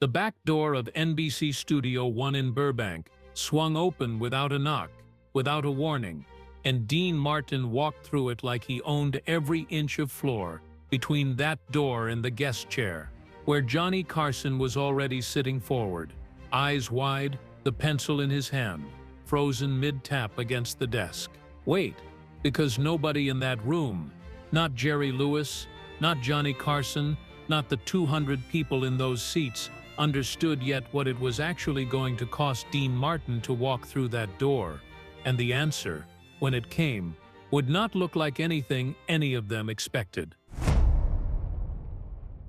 The back door of NBC Studio One in Burbank swung open without a knock, without a warning, and Dean Martin walked through it like he owned every inch of floor between that door and the guest chair, where Johnny Carson was already sitting forward, eyes wide, the pencil in his hand, frozen mid-tap against the desk. Wait, because nobody in that room, not Jerry Lewis, not Johnny Carson, not the 200 people in those seats, understood yet what it was actually going to cost Dean Martin to walk through that door, and the answer, when it came, would not look like anything any of them expected.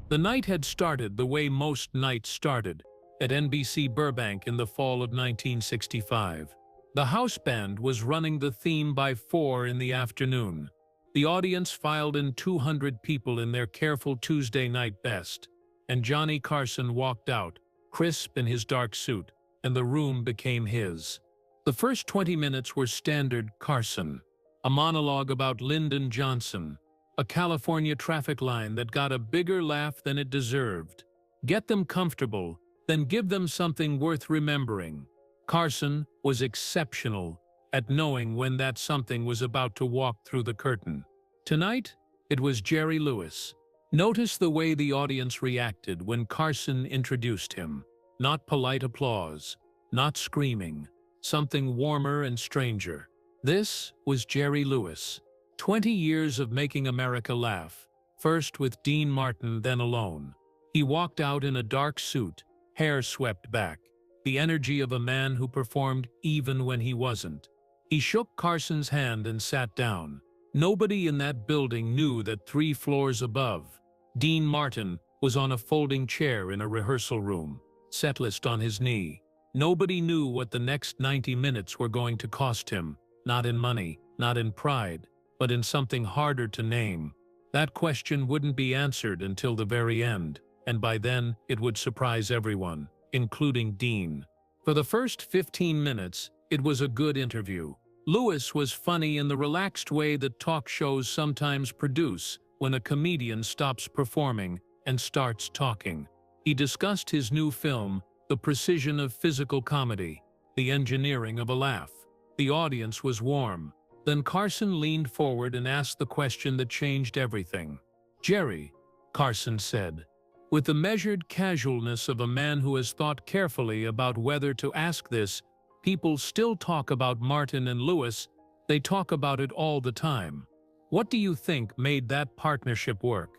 The night had started the way most nights started, at NBC Burbank in the fall of 1965. The house band was running the theme by 4 in the afternoon. The audience filed in 200 people in their careful Tuesday night best, and Johnny Carson walked out, crisp in his dark suit, and the room became his. The first 20 minutes were standard Carson, a monologue about Lyndon Johnson, a California traffic line that got a bigger laugh than it deserved. Get them comfortable, then give them something worth remembering. Carson was exceptional at knowing when that something was about to walk through the curtain. Tonight, it was Jerry Lewis. Notice the way the audience reacted when Carson introduced him. Not polite applause, not screaming, something warmer and stranger. This was Jerry Lewis. 20 years of making America laugh, first with Dean Martin, then alone. He walked out in a dark suit, hair swept back, the energy of a man who performed even when he wasn't. He shook Carson's hand and sat down. Nobody in that building knew that 3 floors above, Dean Martin was on a folding chair in a rehearsal room, setlist on his knee. Nobody knew what the next 90 minutes were going to cost him, not in money, not in pride, but in something harder to name. That question wouldn't be answered until the very end, and by then it would surprise everyone, including Dean. For the first 15 minutes, it was a good interview. Lewis was funny in the relaxed way that talk shows sometimes produce when a comedian stops performing and starts talking. He discussed his new film, the precision of physical comedy, the engineering of a laugh. The audience was warm. Then Carson leaned forward and asked the question that changed everything. "Jerry," Carson said, with the measured casualness of a man who has thought carefully about whether to ask this, "People still talk about Martin and Lewis. They talk about it all the time. What do you think made that partnership work?"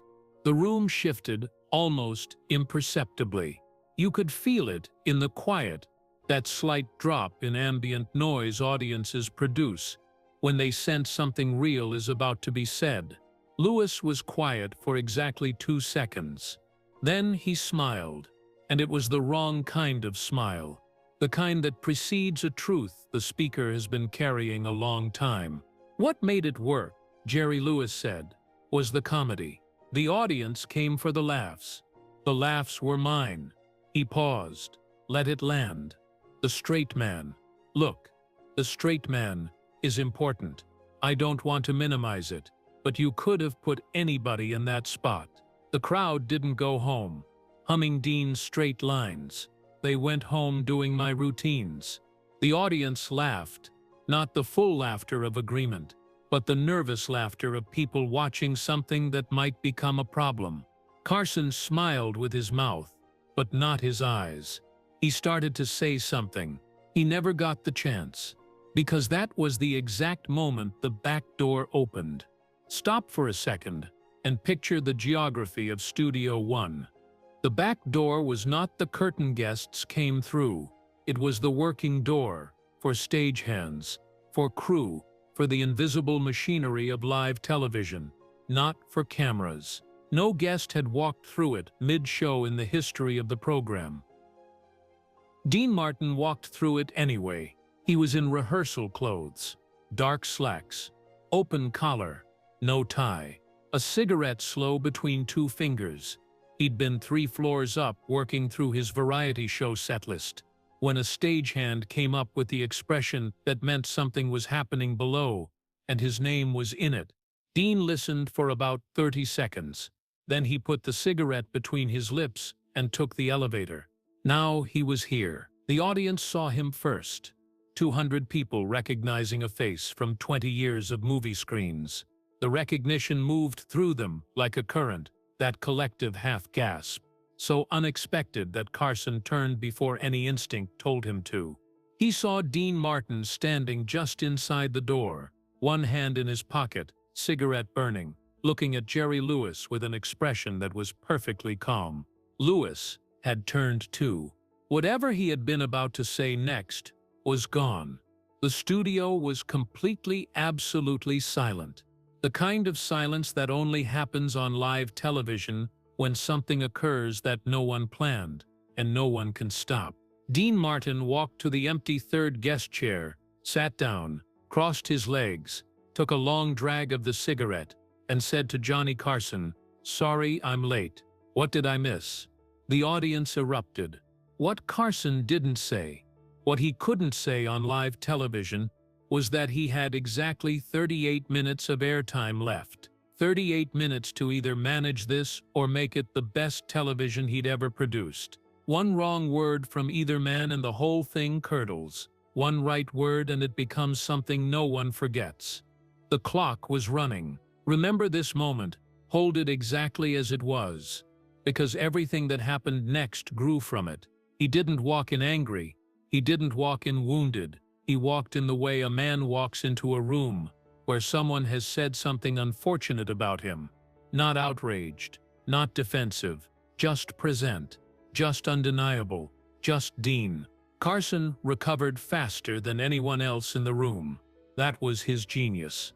The room shifted, almost imperceptibly. You could feel it in the quiet, that slight drop in ambient noise audiences produce when they sense something real is about to be said. Lewis was quiet for exactly 2 seconds. Then he smiled, and it was the wrong kind of smile, the kind that precedes a truth the speaker has been carrying a long time. "What made it work," Jerry Lewis said, "was the comedy. The audience came for the laughs. The laughs were mine." He paused, let it land. "The straight man. Look, the straight man is important. I don't want to minimize it, but you could have put anybody in that spot." The crowd didn't go home, humming Dean's straight lines. They went home doing my routines. The audience laughed, not the full laughter of agreement, but the nervous laughter of people watching something that might become a problem. Carson smiled with his mouth, but not his eyes. He started to say something. He never got the chance, because that was the exact moment the back door opened. Stop for a second and picture the geography of Studio One. The back door was not the curtain guests came through. It was the working door, for stagehands, for crew, for the invisible machinery of live television, not for cameras. No guest had walked through it mid-show in the history of the program. Dean Martin walked through it anyway. He was in rehearsal clothes, dark slacks, open collar, no tie, a cigarette slow between 2 fingers. He'd been 3 floors up working through his variety show setlist when a stagehand came up with the expression that meant something was happening below, and his name was in it. Dean listened for about 30 seconds. Then he put the cigarette between his lips and took the elevator. Now he was here. The audience saw him first. 200 people recognizing a face from 20 years of movie screens. The recognition moved through them like a current, that collective half-gasp, so unexpected that Carson turned before any instinct told him to. He saw Dean Martin standing just inside the door, one hand in his pocket, cigarette burning, looking at Jerry Lewis with an expression that was perfectly calm. Lewis had turned too. Whatever he had been about to say next was gone. The studio was completely, absolutely silent. The kind of silence that only happens on live television when something occurs that no one planned and no one can stop. Dean Martin walked to the empty third guest chair, sat down, crossed his legs, took a long drag of the cigarette, and said to Johnny Carson, "Sorry, I'm late. What did I miss?" The audience erupted. What Carson didn't say, what he couldn't say on live television, was that he had exactly 38 minutes of airtime left. 38 minutes to either manage this or make it the best television he'd ever produced. One wrong word from either man and the whole thing curdles. One right word and it becomes something no one forgets. The clock was running. Remember this moment. Hold it exactly as it was. Because everything that happened next grew from it. He didn't walk in angry. He didn't walk in wounded. He walked in the way a man walks into a room where someone has said something unfortunate about him. Not outraged, not defensive, just present, just undeniable, just Dean. Carson recovered faster than anyone else in the room. That was his genius.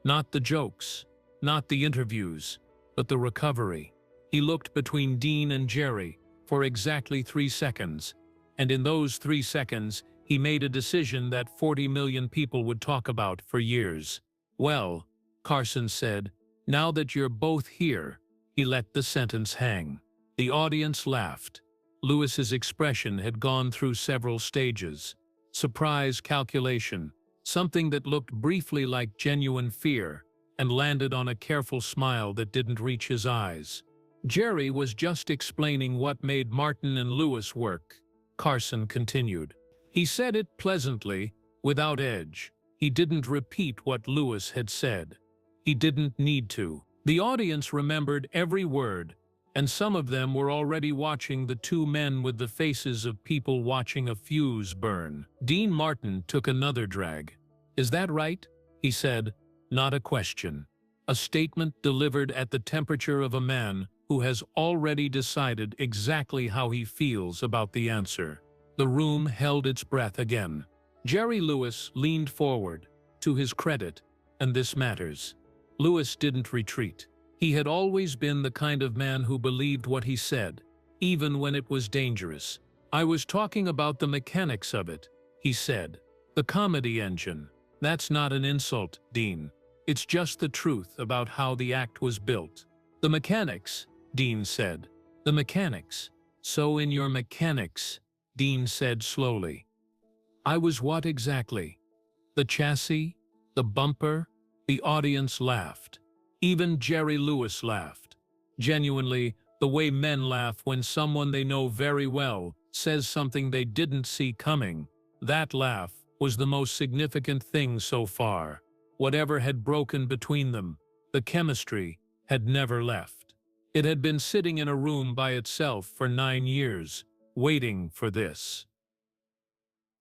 Not the jokes, not the interviews, but the recovery. He looked between Dean and Jerry for exactly 3 seconds, and in those 3 seconds, he made a decision that 40 million people would talk about for years. "Well," Carson said, "now that you're both here," he let the sentence hang. The audience laughed. Lewis's expression had gone through several stages. Surprise, calculation, something that looked briefly like genuine fear, and landed on a careful smile that didn't reach his eyes. Jerry was just explaining what made Martin and Lewis work. Carson continued. He said it pleasantly, without edge. He didn't repeat what Lewis had said. He didn't need to. The audience remembered every word, and some of them were already watching the two men with the faces of people watching a fuse burn. Dean Martin took another drag. "Is that right?" he said. Not a question. A statement delivered at the temperature of a man who has already decided exactly how he feels about the answer. The room held its breath again. Jerry Lewis leaned forward. To his credit, and this matters, Lewis didn't retreat. He had always been the kind of man who believed what he said, even when it was dangerous. "I was talking about the mechanics of it," he said. "The comedy engine. That's not an insult, Dean. It's just the truth about how the act was built." "The mechanics," Dean said. "The mechanics. So in your mechanics," Dean said slowly. "I was what exactly? The chassis? The bumper?" The audience laughed. Even Jerry Lewis laughed. Genuinely, the way men laugh when someone they know very well says something they didn't see coming. That laugh was the most significant thing so far. Whatever had broken between them, the chemistry, had never left. It had been sitting in a room by itself for 9 years, waiting for this.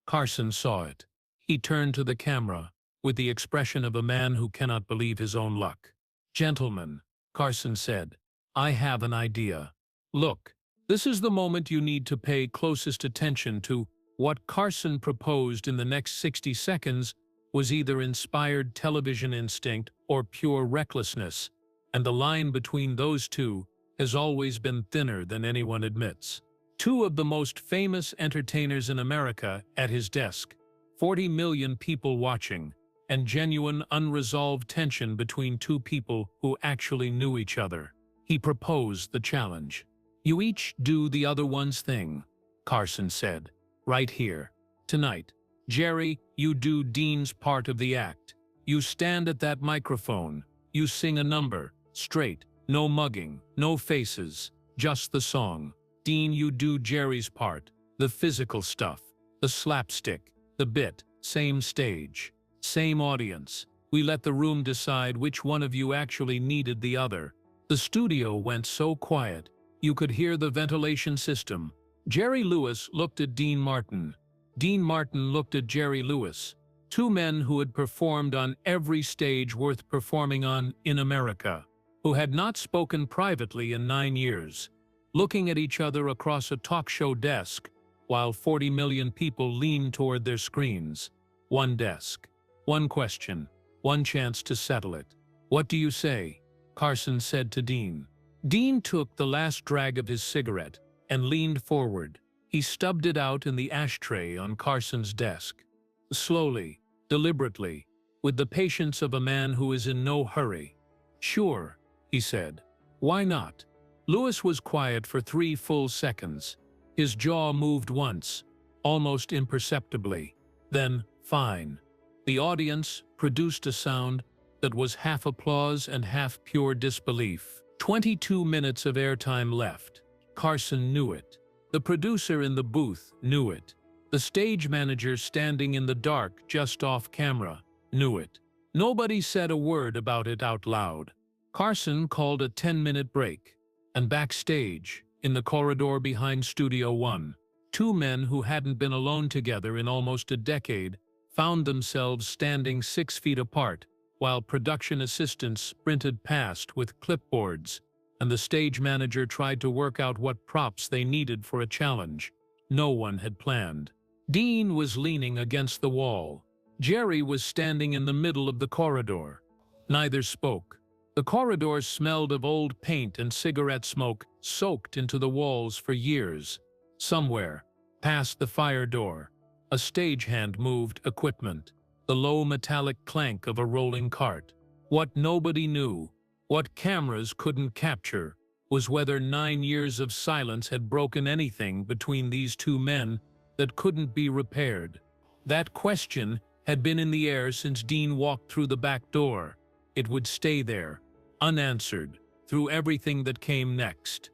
Carson saw it. He turned to the camera, with the expression of a man who cannot believe his own luck. "Gentlemen," Carson said, "I have an idea. Look, this is the moment you need to pay closest attention to. What Carson proposed in the next 60 seconds was either inspired television instinct or pure recklessness, and the line between those two has always been thinner than anyone admits. Two of the most famous entertainers in America at his desk, 40 million people watching, and genuine unresolved tension between two people who actually knew each other. He proposed the challenge. "You each do the other one's thing," Carson said. "Right here. Tonight. Jerry, you do Dean's part of the act. You stand at that microphone. You sing a number. Straight. No mugging. No faces. Just the song. Dean, you do Jerry's part. The physical stuff, the slapstick, the bit, same stage, same audience. We let the room decide which one of you actually needed the other. The studio went so quiet, you could hear the ventilation system. Jerry Lewis looked at Dean Martin. Dean Martin looked at Jerry Lewis. Two men who had performed on every stage worth performing on in America, who had not spoken privately in 9 years, looking at each other across a talk show desk, while 40 million people leaned toward their screens. One desk, one question, one chance to settle it. "What do you say?" Carson said to Dean. Dean took the last drag of his cigarette and leaned forward. He stubbed it out in the ashtray on Carson's desk. Slowly, deliberately, with the patience of a man who is in no hurry. "Sure," he said. "Why not?" Lewis was quiet for 3 full seconds. His jaw moved once, almost imperceptibly. Then, "Fine." The audience produced a sound that was half applause and half pure disbelief. 22 minutes of airtime left. Carson knew it. The producer in the booth knew it. The stage manager standing in the dark just off camera knew it. Nobody said a word about it out loud. Carson called a 10-minute break, and backstage, in the corridor behind Studio One, two men who hadn't been alone together in almost a decade found themselves standing 6 feet apart, while production assistants sprinted past with clipboards, and the stage manager tried to work out what props they needed for a challenge no one had planned. Dean was leaning against the wall. Jerry was standing in the middle of the corridor. Neither spoke. The corridor smelled of old paint and cigarette smoke soaked into the walls for years. Somewhere, past the fire door, a stagehand moved equipment, the low metallic clank of a rolling cart. What nobody knew, what cameras couldn't capture, was whether 9 years of silence had broken anything between these two men that couldn't be repaired. That question had been in the air since Dean walked through the back door. It would stay there, unanswered, through everything that came next.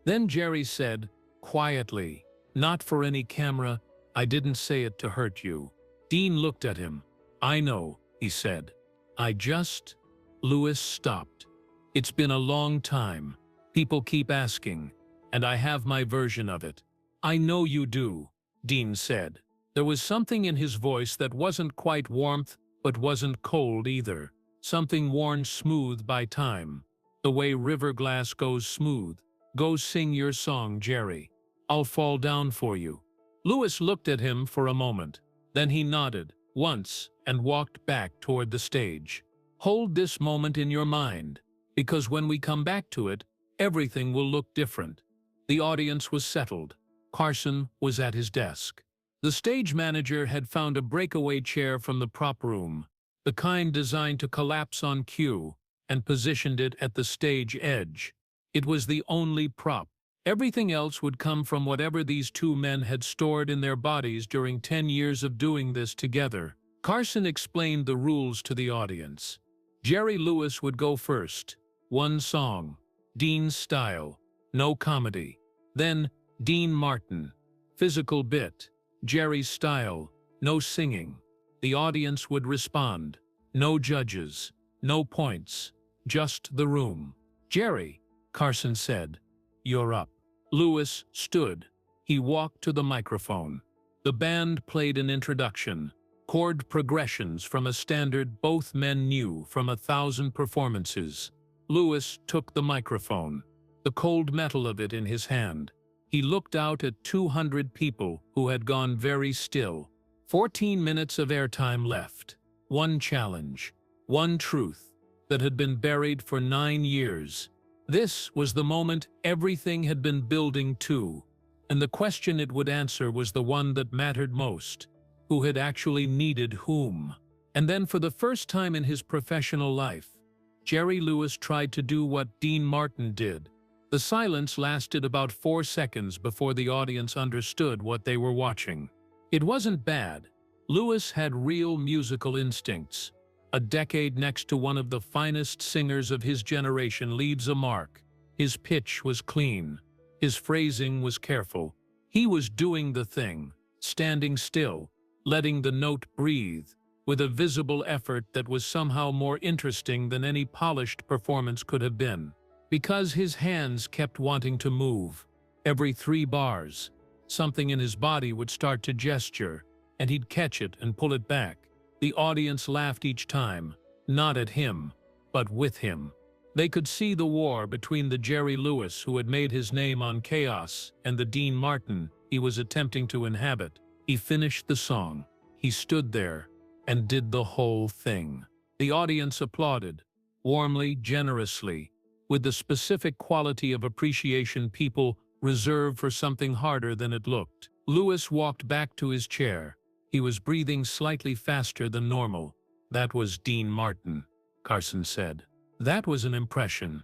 Then Jerry said, quietly, "Not for any camera, I didn't say it to hurt you." Dean looked at him. "I know," he said. "I just—" Lewis stopped. "It's been a long time. People keep asking, and I have my version of it." "I know you do," Dean said. There was something in his voice that wasn't quite warmth, but wasn't cold either. Something worn smooth by time. The way river glass goes smooth. "Go sing your song, Jerry. I'll fall down for you." Lewis looked at him for a moment. Then he nodded, once, and walked back toward the stage. "Hold this moment in your mind, because when we come back to it, everything will look different." The audience was settled. Carson was at his desk. The stage manager had found a breakaway chair from the prop room, the kind designed to collapse on cue, and positioned it at the stage edge. It was the only prop. Everything else would come from whatever these two men had stored in their bodies during 10 years of doing this together. Carson explained the rules to the audience. Jerry Lewis would go first. 1 song. Dean's style. No comedy. Then, Dean Martin. Physical bit. Jerry's style. No singing. The audience would respond. No judges. No points. Just the room. "Jerry," Carson said, "you're up." Lewis stood. He walked to the microphone. The band played an introduction, chord progressions from a standard both men knew from 1,000 performances. Lewis took the microphone, the cold metal of it in his hand. He looked out at 200 people who had gone very still. 14 minutes of airtime left. One challenge, one truth that had been buried for 9 years. This was the moment everything had been building to, and the question it would answer was the one that mattered most. Who had actually needed whom? And then for the first time in his professional life, Jerry Lewis tried to do what Dean Martin did. The silence lasted about 4 seconds before the audience understood what they were watching. It wasn't bad. Lewis had real musical instincts. A decade next to one of the finest singers of his generation leaves a mark. His pitch was clean. His phrasing was careful. He was doing the thing, standing still, letting the note breathe, with a visible effort that was somehow more interesting than any polished performance could have been. Because his hands kept wanting to move. Every 3 bars, something in his body would start to gesture, and he'd catch it and pull it back. The audience laughed each time, not at him, but with him. They could see the war between the Jerry Lewis who had made his name on chaos and the Dean Martin he was attempting to inhabit. He finished the song. He stood there and did the whole thing. The audience applauded, warmly, generously, with the specific quality of appreciation people reserve for something harder than it looked. Lewis walked back to his chair. He was breathing slightly faster than normal. "That was Dean Martin," Carson said. "That was an impression,"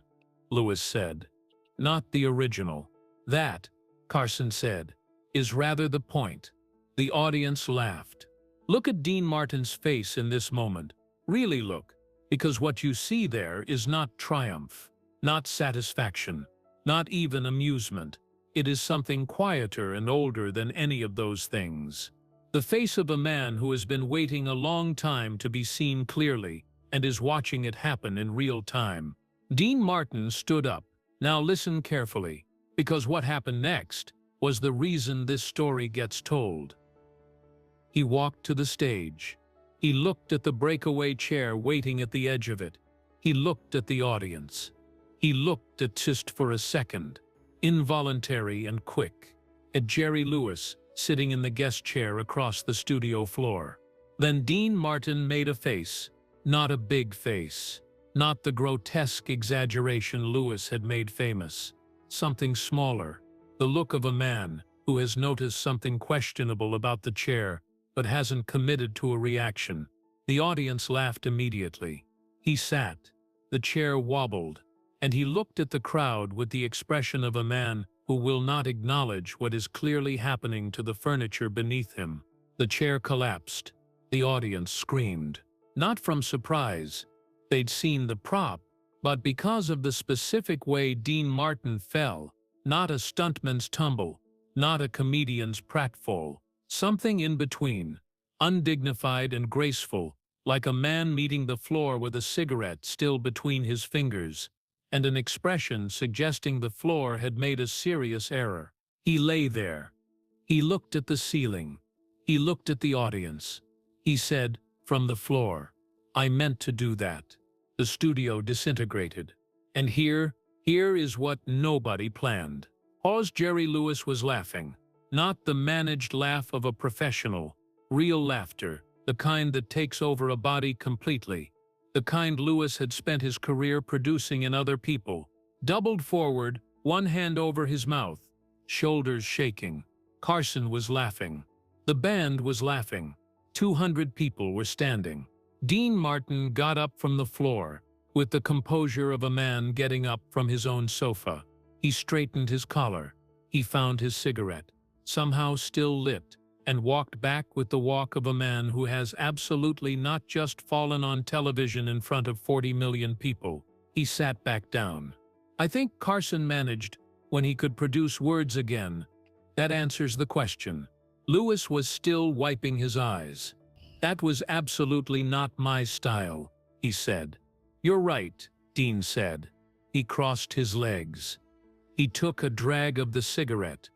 Lewis said. "Not the original." "That," Carson said, "is rather the point." The audience laughed. Look at Dean Martin's face in this moment. Really look, because what you see there is not triumph, not satisfaction, not even amusement. It is something quieter and older than any of those things. The face of a man who has been waiting a long time to be seen clearly and is watching it happen in real time. Dean Martin stood up. Now listen carefully, because what happened next was the reason this story gets told. He walked to the stage. He looked at the breakaway chair waiting at the edge of it. He looked at the audience. He looked at, just for a second, involuntary and quick, at Jerry Lewis sitting in the guest chair across the studio floor. Then Dean Martin made a face, not a big face, not the grotesque exaggeration Lewis had made famous. Something smaller, the look of a man who has noticed something questionable about the chair but hasn't committed to a reaction. The audience laughed immediately. He sat, the chair wobbled, and he looked at the crowd with the expression of a man who will not acknowledge what is clearly happening to the furniture beneath him. The chair collapsed. The audience screamed. Not from surprise. They'd seen the prop, but because of the specific way Dean Martin fell. Not a stuntman's tumble, not a comedian's pratfall. Something in between, undignified and graceful, like a man meeting the floor with a cigarette still between his fingers, and an expression suggesting the floor had made a serious error. He lay there. He looked at the ceiling. He looked at the audience. He said, from the floor, "I meant to do that." The studio disintegrated. And here is what nobody planned. Jerry Lewis was laughing. Not the managed laugh of a professional, real laughter, the kind that takes over a body completely. The kind Lewis had spent his career producing in other people. Doubled forward, one hand over his mouth, shoulders shaking. Carson was laughing. The band was laughing. 200 people were standing. Dean Martin got up from the floor, with the composure of a man getting up from his own sofa. He straightened his collar. He found his cigarette, somehow still lit, and walked back with the walk of a man who has absolutely not just fallen on television in front of 40 million people. He sat back down. I think Carson managed, when he could produce words again. That answers the question. Lewis was still wiping his eyes. "That was absolutely not my style," he said. "You're right," Dean said. He crossed his legs. He took a drag of the cigarette.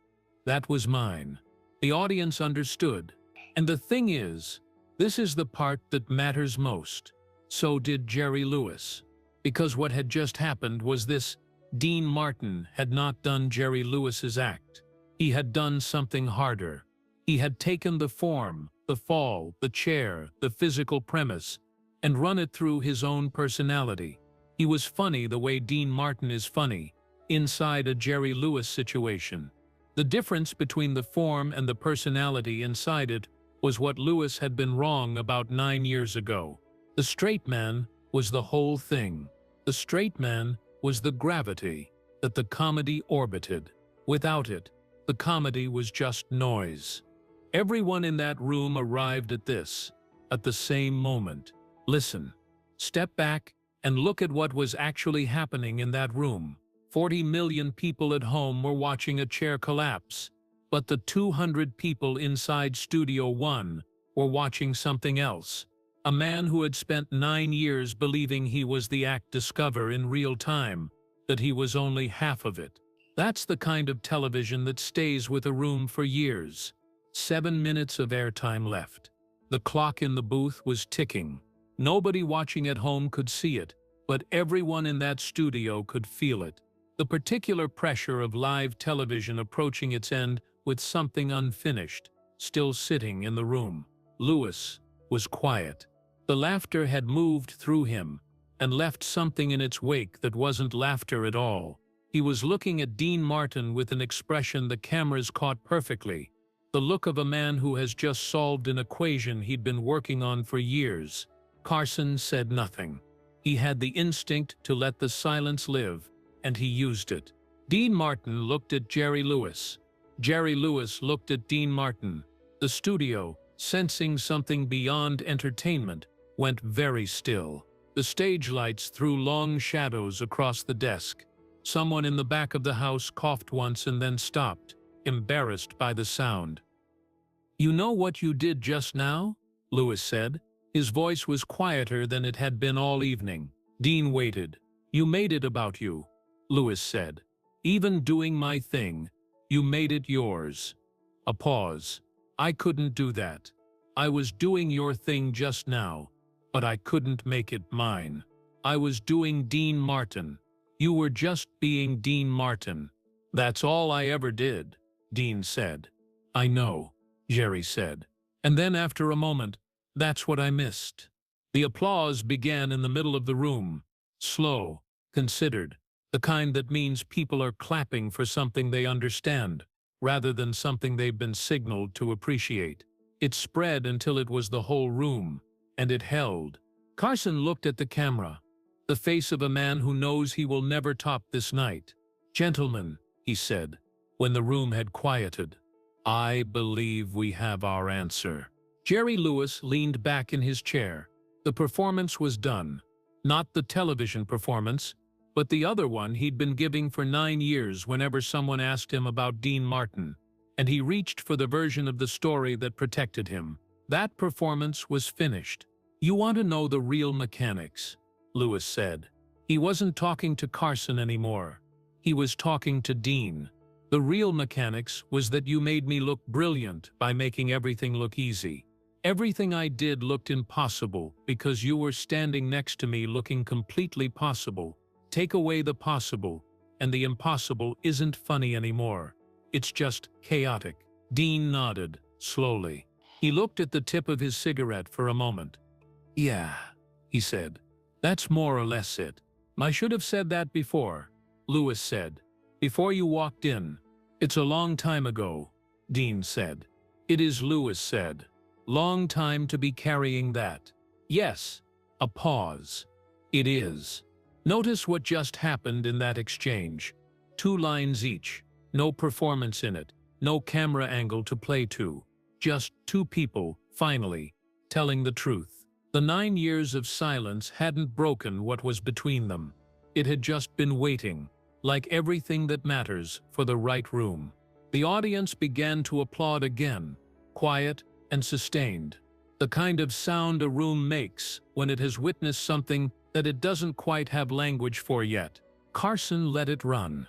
"That was mine." The audience understood. And the thing is, this is the part that matters most. So did Jerry Lewis. Because what had just happened was this: Dean Martin had not done Jerry Lewis's act. He had done something harder. He had taken the form, the fall, the chair, the physical premise, and run it through his own personality. He was funny the way Dean Martin is funny, inside a Jerry Lewis situation. The difference between the form and the personality inside it was what Lewis had been wrong about 9 years ago. The straight man was the whole thing. The straight man was the gravity that the comedy orbited. Without it, the comedy was just noise. Everyone in that room arrived at the same moment. Listen, step back and look at what was actually happening in that room. 40 million people at home were watching a chair collapse. But the 200 people inside Studio One were watching something else. A man who had spent 9 years believing he was the act discover in real time that he was only half of it. That's the kind of television that stays with a room for years. 7 minutes of airtime left. The clock in the booth was ticking. Nobody watching at home could see it, but everyone in that studio could feel it. The particular pressure of live television approaching its end with something unfinished, still sitting in the room. Lewis was quiet. The laughter had moved through him and left something in its wake that wasn't laughter at all. He was looking at Dean Martin with an expression the cameras caught perfectly, the look of a man who has just solved an equation he'd been working on for years. Carson said nothing. He had the instinct to let the silence live, and he used it. Dean Martin looked at Jerry Lewis. Jerry Lewis looked at Dean Martin. The studio, sensing something beyond entertainment, went very still. The stage lights threw long shadows across the desk. Someone in the back of the house coughed once and then stopped, embarrassed by the sound. "You know what you did just now?" Lewis said. His voice was quieter than it had been all evening. Dean waited. "You made it about you," Lewis said. "Even doing my thing, you made it yours." A pause. "I couldn't do that. I was doing your thing just now, but I couldn't make it mine. I was doing Dean Martin. You were just being Dean Martin." "That's all I ever did," Dean said. "I know," Jerry said. And then after a moment, "That's what I missed." The applause began in the middle of the room. Slow, considered, the kind that means people are clapping for something they understand, rather than something they've been signaled to appreciate. It spread until it was the whole room, and it held. Carson looked at the camera, the face of a man who knows he will never top this night. "Gentlemen," he said, when the room had quieted, "I believe we have our answer." Jerry Lewis leaned back in his chair. The performance was done. Not the television performance, but the other one he'd been giving for 9 years whenever someone asked him about Dean Martin, and he reached for the version of the story that protected him. That performance was finished. "You want to know the real mechanics," Lewis said. He wasn't talking to Carson anymore. He was talking to Dean. "The real mechanics was that you made me look brilliant by making everything look easy. Everything I did looked impossible because you were standing next to me looking completely possible. Take away the possible, and the impossible isn't funny anymore. It's just chaotic." Dean nodded, slowly. He looked at the tip of his cigarette for a moment. "Yeah," he said. "That's more or less it." "I should have said that before," Lewis said. "Before you walked in." "It's a long time ago," Dean said. "It is," Lewis said. "Long time to be carrying that." "Yes." A pause. "It is." Notice what just happened in that exchange. 2 lines each. No performance in it. No camera angle to play to. Just 2 people, finally, telling the truth. The 9 years of silence hadn't broken what was between them. It had just been waiting, like everything that matters, for the right room. The audience began to applaud again, quiet and sustained. The kind of sound a room makes when it has witnessed something that it doesn't quite have language for yet. Carson let it run.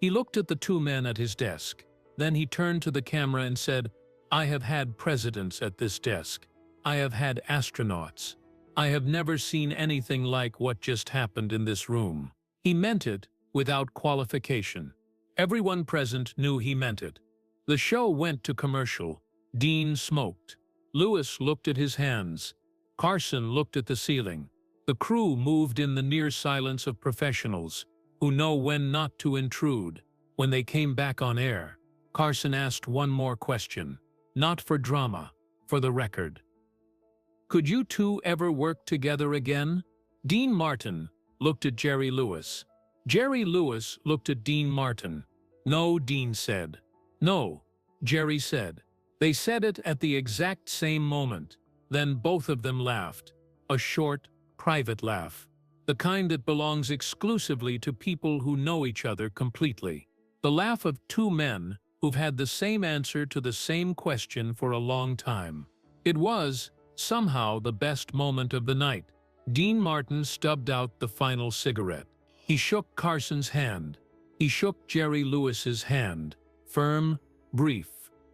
He looked at the 2 men at his desk. Then he turned to the camera and said, "I have had presidents at this desk. I have had astronauts. I have never seen anything like what just happened in this room." He meant it without qualification. Everyone present knew he meant it. The show went to commercial. Dean smoked. Lewis looked at his hands. Carson looked at the ceiling. The crew moved in the near silence of professionals who know when not to intrude. When they came back on air, Carson asked one more question. Not for drama, for the record. "Could you 2 ever work together again?" Dean Martin looked at Jerry Lewis. Jerry Lewis looked at Dean Martin. "No," Dean said. "No," Jerry said. They said it at the exact same moment. Then both of them laughed. A short, private laugh. The kind that belongs exclusively to people who know each other completely. The laugh of 2 men who've had the same answer to the same question for a long time. It was, somehow, the best moment of the night. Dean Martin stubbed out the final cigarette. He shook Carson's hand. He shook Jerry Lewis's hand. Firm, brief,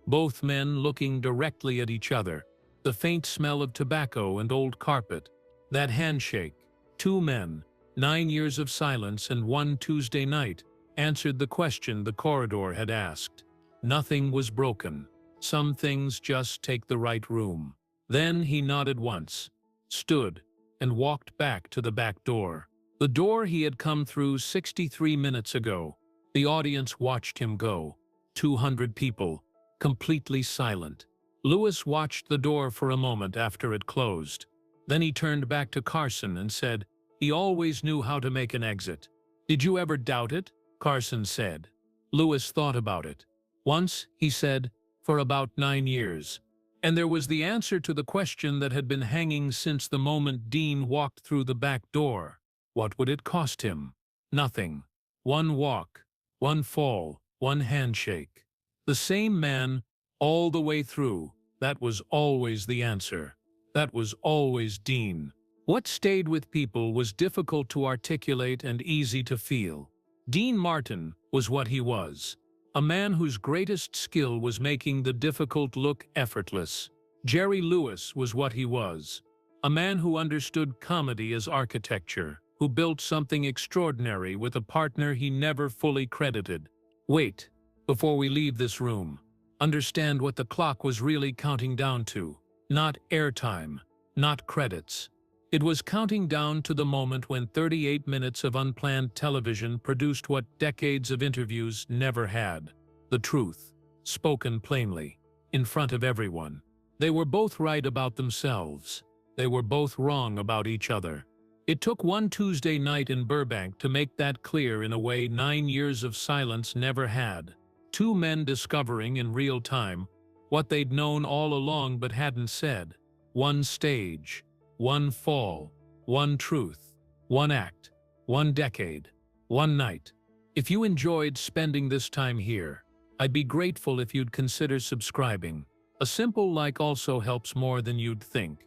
both men looking directly at each other. The faint smell of tobacco and old carpet. That handshake. Two men, 9 years of silence and one Tuesday night, answered the question the corridor had asked. Nothing was broken. Some things just take the right room. Then he nodded once, stood, and walked back to the back door. The door he had come through 63 minutes ago. The audience watched him go. 200 people, completely silent. Lewis watched the door for a moment after it closed. Then he turned back to Carson and said, "He always knew how to make an exit." "Did you ever doubt it?" Carson said. Lewis thought about it. "Once," he said, "for about 9 years." And there was the answer to the question that had been hanging since the moment Dean walked through the back door. What would it cost him? Nothing. One walk, one fall, one handshake. The same man, all the way through. That was always the answer. That was always Dean. What stayed with people was difficult to articulate and easy to feel. Dean Martin was what he was. A man whose greatest skill was making the difficult look effortless. Jerry Lewis was what he was. A man who understood comedy as architecture, who built something extraordinary with a partner he never fully credited. Wait, before we leave this room, understand what the clock was really counting down to. Not airtime, not credits. It was counting down to the moment when 38 minutes of unplanned television produced what decades of interviews never had. The truth, spoken plainly, in front of everyone. They were both right about themselves. They were both wrong about each other. It took one Tuesday night in Burbank to make that clear in a way 9 years of silence never had. Two men discovering in real time what they'd known all along but hadn't said. One stage. One fall, one truth, one act, one decade, one night. If you enjoyed spending this time here, I'd be grateful if you'd consider subscribing. A simple like also helps more than you'd think.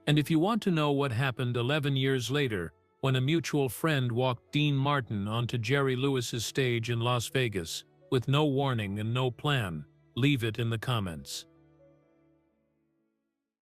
And if you want to know what happened 11 years later, when a mutual friend walked Dean Martin onto Jerry Lewis's stage in Las Vegas, with no warning and no plan, leave it in the comments.